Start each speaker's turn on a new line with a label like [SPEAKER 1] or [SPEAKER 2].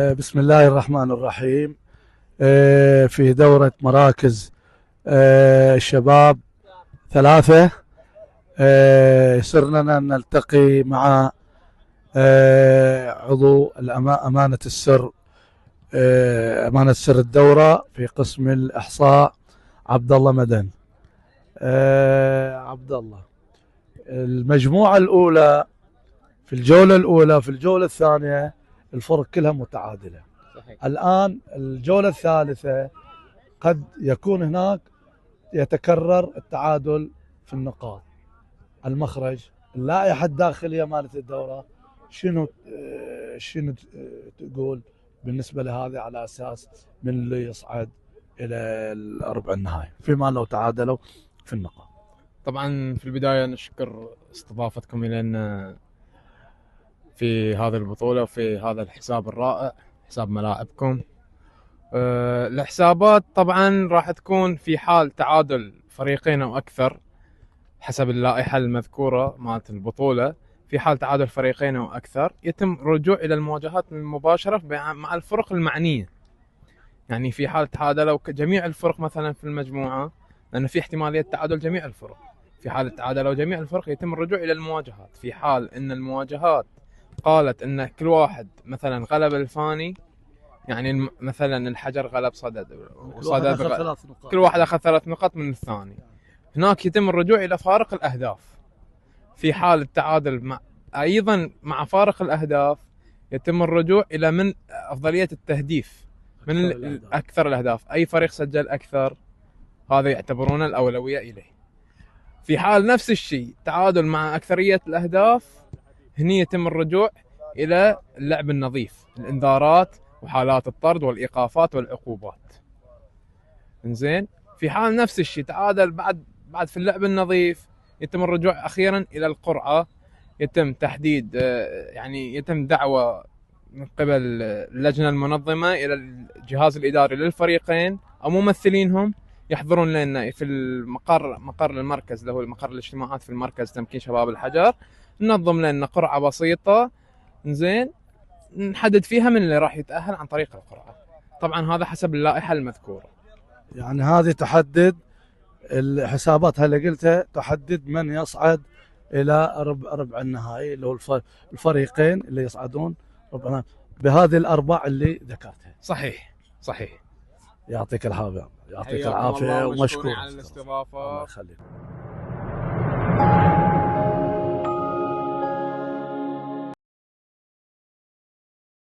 [SPEAKER 1] بسم الله الرحمن الرحيم. في دورة مراكز الشباب 3. صرنا نلتقي مع عضو أمانة السر، أمانة سر الدورة في قسم الإحصاء، عبد الله مدن. عبد الله، المجموعة الأولى في الجولة الأولى، في الجولة الثانية الفرق كلها متعادلة. صحيح. الآن الجولة الثالثة قد يكون هناك يتكرر التعادل في النقاط. المخرج، اللائحة الداخلية مالت الدورة شنو تقول بالنسبة لهذه، على أساس من اللي يصعد إلى الربع النهائي فيما لو تعادلوا في النقاط؟
[SPEAKER 2] طبعا في البداية نشكر استضافتكم لنا في هذه البطولة وفي هذا الحساب الرائع، حساب ملاعبكم. الحسابات طبعا راح تكون في حال تعادل فريقين أو أكثر حسب اللائحة المذكورة مالت البطولة. في حال تعادل فريقين أو أكثر يتم الرجوع إلى المواجهات المباشرة مع الفرق المعنية. يعني في حال تعادلوا جميع الفرق مثلا في المجموعة، لأن في احتمالية تعادل جميع الفرق، في حال تعادلوا جميع الفرق يتم الرجوع إلى المواجهات. في حال أن المواجهات قالت أن كل واحد مثلا غلب الفاني، يعني مثلا الحجر غلب صدد وصدد كل واحد أخذ 3 نقاط من الثاني، هناك يتم الرجوع إلى فارق الأهداف. في حال التعادل أيضا مع فارق الأهداف يتم الرجوع إلى من أفضلية التهديف، من أكثر الأهداف، أي فريق سجل أكثر هذا يعتبرون الأولوية إليه. في حال نفس الشيء تعادل مع أكثرية الأهداف، هني يتم الرجوع إلى اللعب النظيف، الإنذارات وحالات الطرد والإيقافات والعقوبات. إنزين، في حال نفس الشيء تعادل بعد في اللعب النظيف، يتم الرجوع أخيرا إلى القرعة. يتم تحديد، يعني يتم دعوة من قبل اللجنة المنظمة إلى الجهاز الإداري للفريقين أو ممثلينهم يحضرون لنا في مقر المركز، اللي هو مقر الاجتماعات في المركز تمكين شباب الحجر. ننظم لنا قرعة بسيطة، زين، نحدد فيها من اللي راح يتأهل عن طريق القرعة. طبعا هذا حسب اللائحة المذكورة.
[SPEAKER 1] يعني هذه تحدد الحسابات اللي قلتها، تحدد من يصعد إلى ربع النهائي، اللي هو الفريقين اللي يصعدون ربع النهائي بهذه الأربع اللي ذكرتها.
[SPEAKER 2] صحيح صحيح.
[SPEAKER 1] يعطيك العافية، يعطيك العافية ومشكور
[SPEAKER 2] على الاستضافة.
[SPEAKER 1] الله يخليك.